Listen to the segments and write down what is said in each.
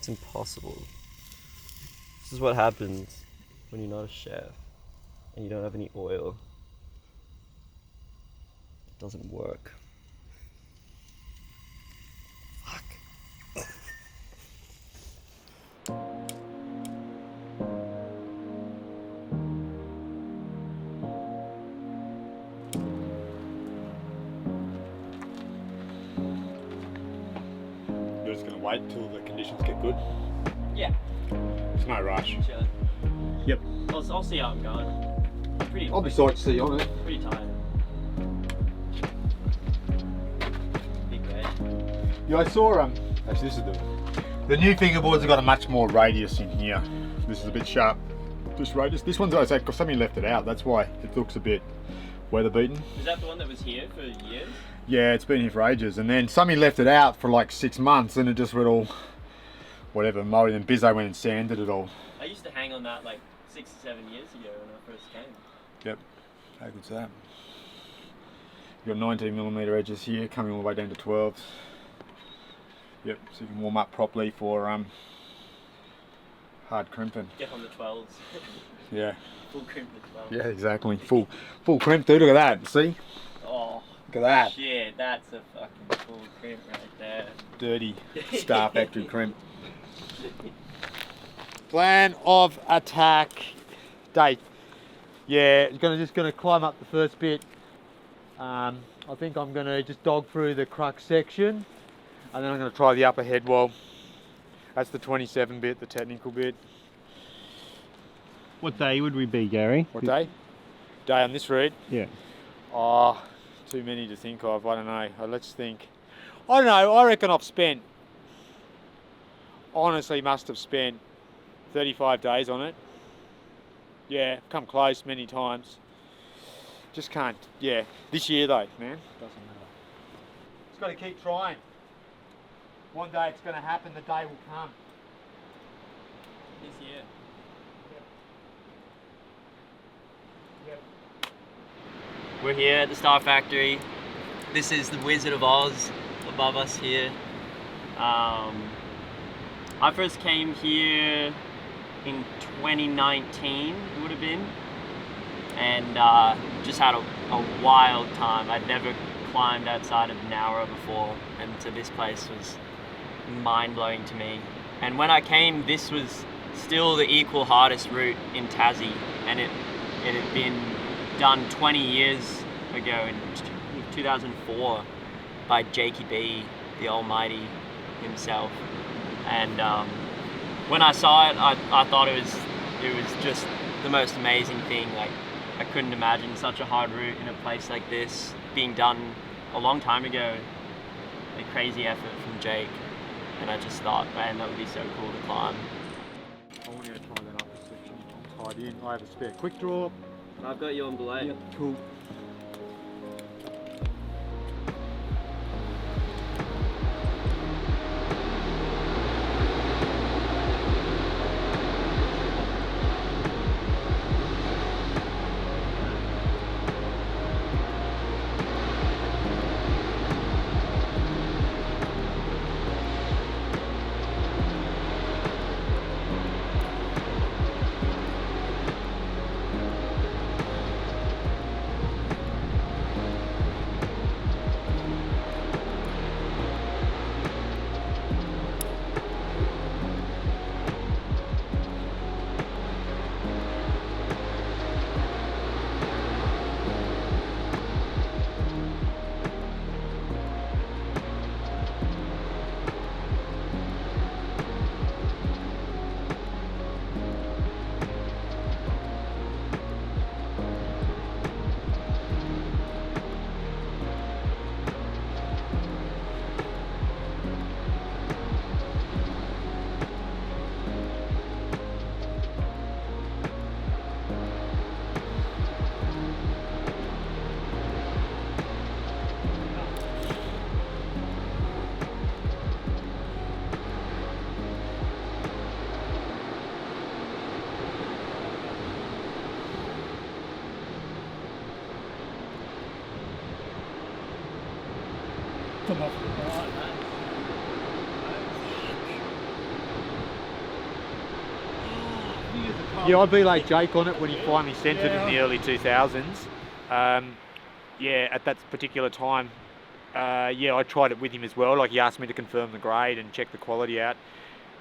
It's impossible. This is what happens when you're not a chef and you don't have any oil. It doesn't work. Fuck. You're just gonna wait till the conditions get good. Yeah. There's no rush. Chilling. Yep. I'll see how I'm going. I'll be sorry to see you on it. Pretty tired. Big red. Yeah, I saw actually this is the new fingerboards have got a much more radius in here. This is a bit sharp. This radius. This one's I say because somebody left it out. That's why it looks a bit weather beaten. Is that the one that was here for years? Yeah, it's been here for ages, and then somebody left it out for like 6 months, and it just went all whatever mowed, and Bizzo went and sanded it all. I used to hang on that like 6 or 7 years ago when I first came. Yep. How good's that? You've got 19mm edges here, coming all the way down to 12s. Yep, so you can warm up properly for hard crimping. Get on the 12s. Yeah. Full crimp the 12s. Yeah, exactly. Full crimp, dude. Look at that. See? Oh. Look at that. Shit, that's a fucking full crimp right there. Dirty Star Factory crimp. Plan of attack. Date. Yeah, just gonna climb up the first bit. I think I'm gonna just dog through the crux section, and then I'm gonna try the upper head wall. That's the 27 bit, the technical bit. What day would we be, Gary? What day? Day on this route? Yeah. Oh, too many to think of. I don't know. Let's think. I don't know. I reckon I've spent, honestly, must have spent 35 days on it. Yeah, come close many times. Just can't. Yeah, this year though, man. Doesn't matter. Just got to keep trying. One day it's going to happen. The day will come. This year. Yep. We're here at the Star Factory. This is the Wizard of Oz above us here. I first came here in 2019, it would have been, and just had a wild time. I'd never climbed outside of Nowra before, and so this place was mind-blowing to me. And when I came, this was still the equal hardest route in Tassie, and it had been done 20 years ago in 2004 by Jake B, the Almighty himself. And when I saw it, I thought it was just the most amazing thing. Like, I couldn't imagine such a hard route in a place like this being done a long time ago. A crazy effort from Jake, and I just thought, man, that would be so cool to climb. I want you to try that upper section. I'm tied in. I have a spare quick draw. I've got you on belay. Yep, cool. Yeah, I belayed Jake on it when he finally sent it in the early 2000s. Yeah, at that particular time, yeah, I tried it with him as well. Like, he asked me to confirm the grade and check the quality out.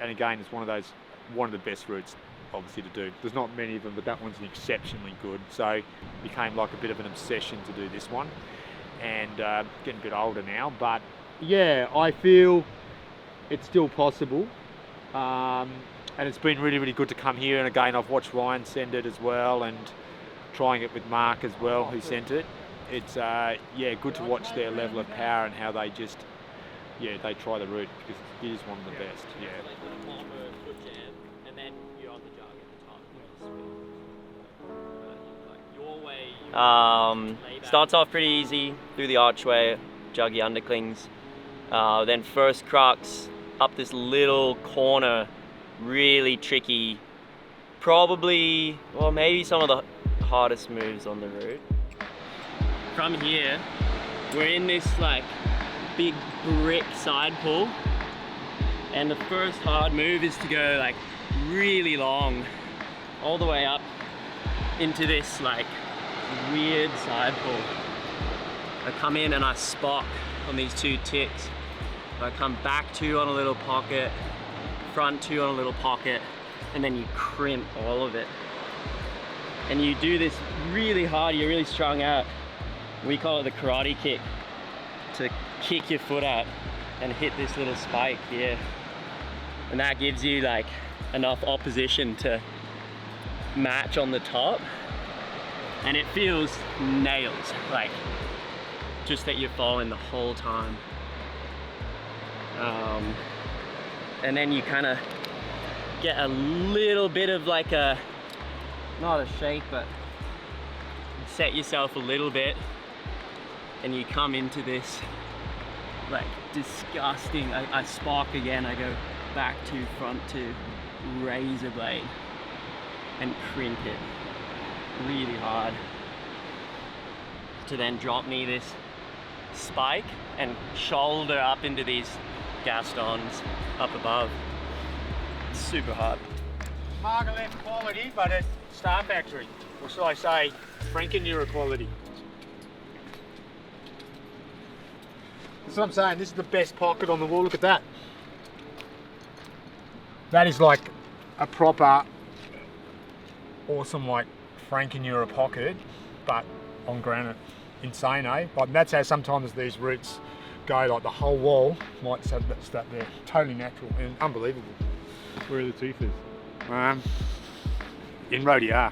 And again, it's one of the best routes, obviously, to do. There's not many of them, but that one's exceptionally good. So it became like a bit of an obsession to do this one. And getting a bit older now, but yeah, I feel it's still possible. And it's been really, really good to come here. And again, I've watched Ryan send it as well, and trying it with Mark as well, who sent it. It's yeah, good to watch their level of power and how they just, yeah, they try the route, because it is one of the best. Yeah. And then you're on the jug at the top. Starts off pretty easy through the archway, juggy underclings. Then first crux up this little corner, really tricky. Probably, well, maybe some of the hardest moves on the route. From here, we're in this like big brick side pull, and the first hard move is to go like really long, all the way up into this like weird side pull. I come in and I spock on these two ticks. I come back two on a little pocket, front two on a little pocket, and then you crimp all of it. And you do this really hard, you're really strung out. We call it the karate kick, to kick your foot out and hit this little spike here. And that gives you like enough opposition to match on the top. And it feels nails, like just that you're falling the whole time. And then you kind of get a little bit of like a, not a shake, but set yourself a little bit, and you come into this like disgusting, I spark again, I go back to front to razor blade and crimp it really hard to then drop me this spike and shoulder up into these Gastons up above. It's super hard. Margaret quality, but it's Star Factory, or shall I say, Freycinet quality. That's what I'm saying, this is the best pocket on the wall, look at that. That is like a proper, awesome like Freycinet pocket, but on granite. Insane, eh? But that's how sometimes these routes go, like the whole wall might have that stuff there. Totally natural and unbelievable. Where are the teethers? In Rodiar.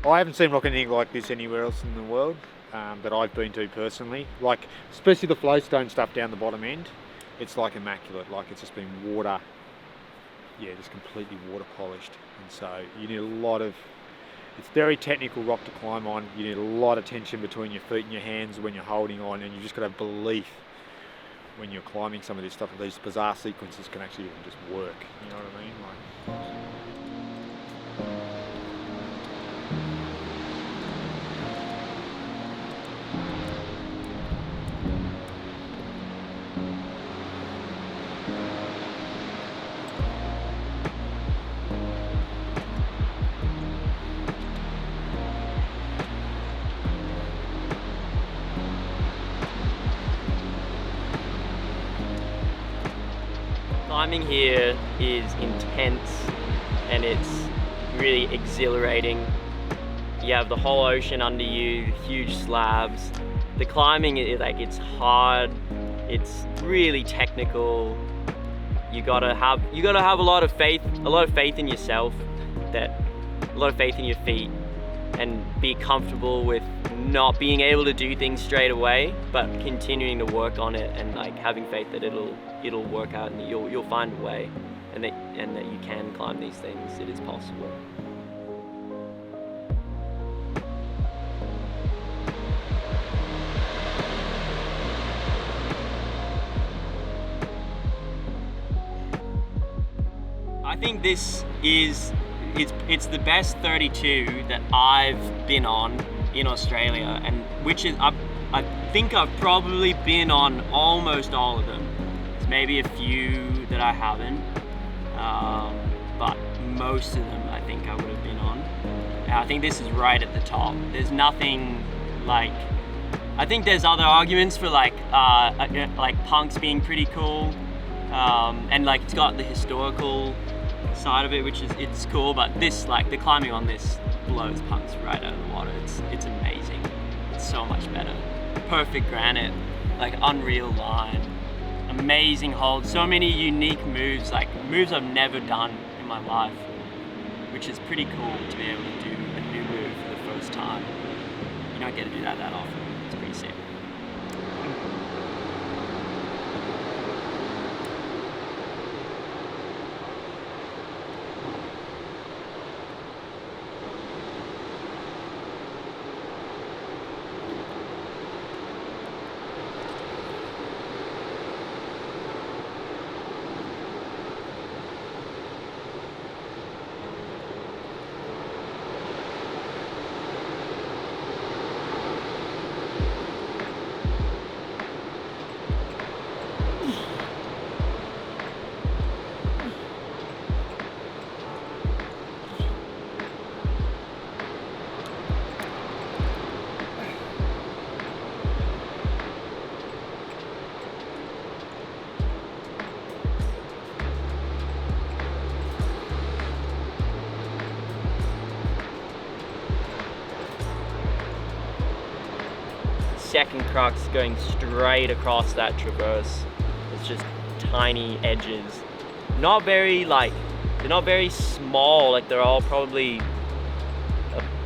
I haven't seen anything like this anywhere else in the world that I've been to personally. Like, especially the flowstone stuff down the bottom end, it's like immaculate. Like, it's just been water, yeah, just completely water polished. And so you need a lot of, it's very technical rock to climb on. You need a lot of tension between your feet and your hands when you're holding on, and you just got to have belief when you're climbing some of this stuff. These bizarre sequences can actually even just work. You know what I mean? Like, Climbing here is intense and it's really exhilarating. You have the whole ocean under you, huge slabs. The climbing is like, it's hard, it's really technical. You gotta have a lot of faith in yourself, a lot of faith in your feet, and be comfortable with not being able to do things straight away, but continuing to work on it and like having faith that it'll work out and that you'll find a way, and that you can climb these things. It is possible. I think this is it's the best 32 that I've been on in Australia, and which is I think I've probably been on almost all of them. There's maybe a few that I haven't, but most of them I think I would have been on. I think this is right at the top. There's nothing like, I think there's other arguments for like punks being pretty cool, and like it's got the historical side of it, which is it's cool. But this, like the climbing on this, blows punks right out of the water. It's amazing. It's so much better. Perfect granite, like unreal line, amazing hold. So many unique moves, like moves I've never done in my life, which is pretty cool to be able to do a new move for the first time. You don't get to do that often. It's pretty sick. Second crux going straight across that traverse. It's just tiny edges. Not very like, they're not very small, like they're all probably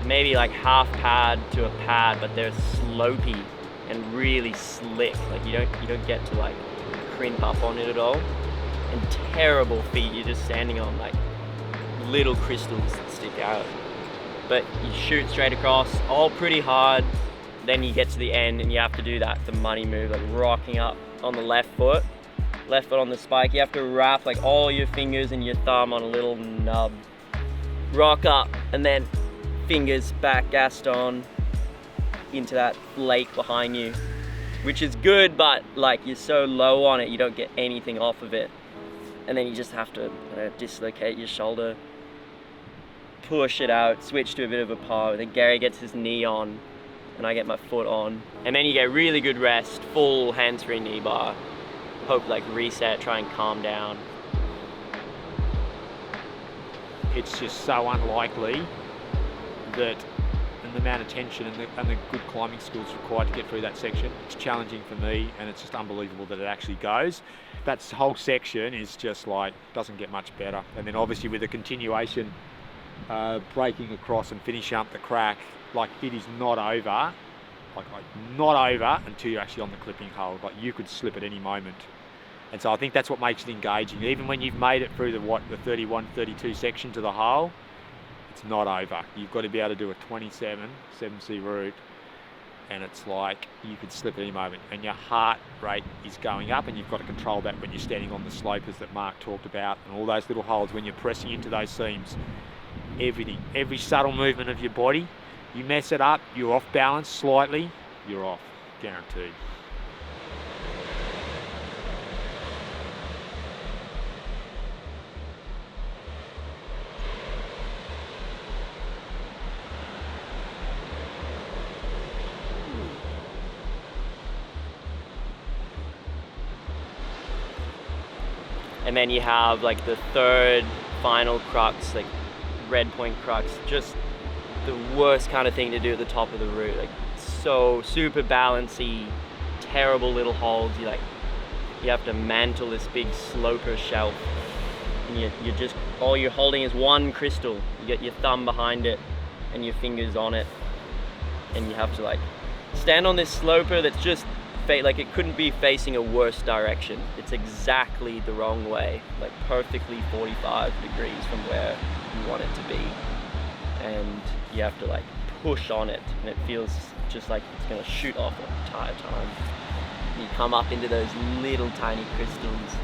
maybe like half pad to a pad, but they're slopey and really slick. Like you don't get to like crimp up on it at all. And terrible feet, you're just standing on like little crystals that stick out. But you shoot straight across, all pretty hard. Then you get to the end and you have to do the money move, like rocking up on the left foot on the spike. You have to wrap like all your fingers and your thumb on a little nub. Rock up and then fingers back Gaston into that lake behind you, which is good, but like you're so low on it, you don't get anything off of it. And then you just have to dislocate your shoulder, push it out, switch to a bit of a power. Then Gary gets his knee on, and I get my foot on. And then you get really good rest, full hands-free knee bar. Hope like reset, try and calm down. It's just so unlikely that the amount of tension and the good climbing skills required to get through that section. It's challenging for me, and it's just unbelievable that it actually goes. That whole section is just like, doesn't get much better. And then obviously with the continuation, breaking across and finishing up the crack, like it is not over, like not over until you're actually on the clipping hold. Like you could slip at any moment. And so I think that's what makes it engaging. Even when you've made it through the 31, 32 section to the hole, it's not over. You've got to be able to do a 27 7C route, and it's like you could slip at any moment, and your heart rate is going up, and you've got to control that when you're standing on the slopers that Mark talked about, and all those little holes when you're pressing into those seams. Everything, every subtle movement of your body, you mess it up, you're off balance slightly, you're off, guaranteed. And then you have like the third final crux, like red point crux, just the worst kind of thing to do at the top of the route. Like so super balancy, terrible little holds. You have to mantle this big sloper shelf, and you just, all you're holding is one crystal. You get your thumb behind it and your fingers on it, and you have to like stand on this sloper that's just like it couldn't be facing a worse direction. It's exactly the wrong way, like perfectly 45 degrees from where you want it to be, and you have to like push on it, and it feels just like it's gonna shoot off the entire time. You come up into those little tiny crystals,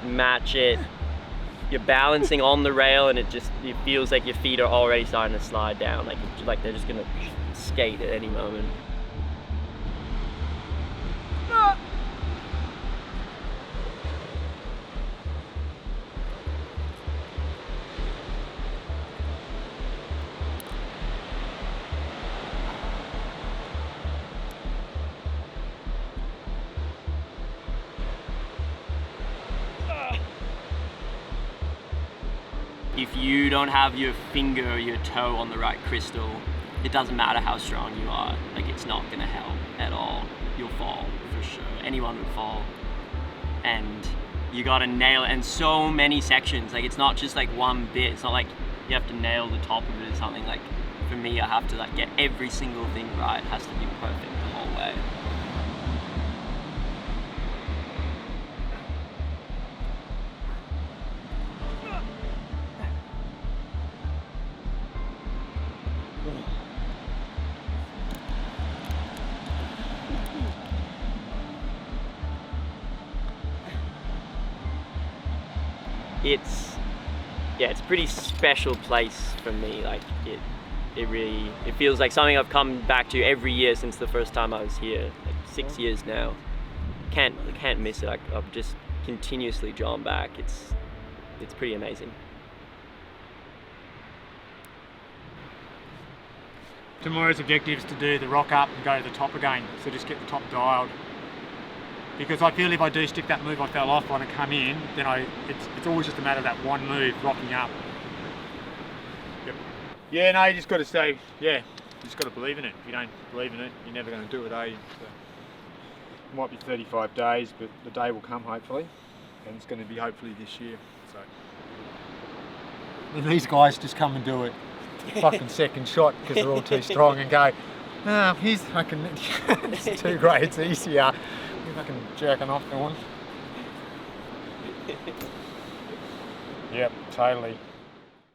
match it, you're balancing on the rail, and it feels like your feet are already starting to slide down, like they're just gonna skate at any moment. If you don't have your finger or your toe on the right crystal, it doesn't matter how strong you are. Like, it's not gonna help at all. You'll fall for sure. Anyone would fall. And you gotta nail it. And so many sections. Like, it's not just like one bit. It's not like you have to nail the top of it or something. Like, for me, I have to like get every single thing right. It has to be perfect the whole way. It's a pretty special place for me. Like, it feels like something I've come back to every year since the first time I was here, like 6 years now. Can't miss it. I'm just continuously drawn back. It's pretty amazing. Tomorrow's objective is to do the rock up and go to the top again, so just get the top dialed. Because I feel if I do stick that move I fell off when I come in, then it's always just a matter of that one move, rocking up. Yep. Yeah, no, you just got to say, yeah, you just got to believe in it. If you don't believe in it, you're never going to do it, eh? So, it might be 35 days, but the day will come hopefully, and it's going to be hopefully this year. So, and these guys just come and do it fucking second shot because they're all too strong and go, no, he's fucking, it's 2 grades easier. You're fucking jerking off the one. Yep, totally.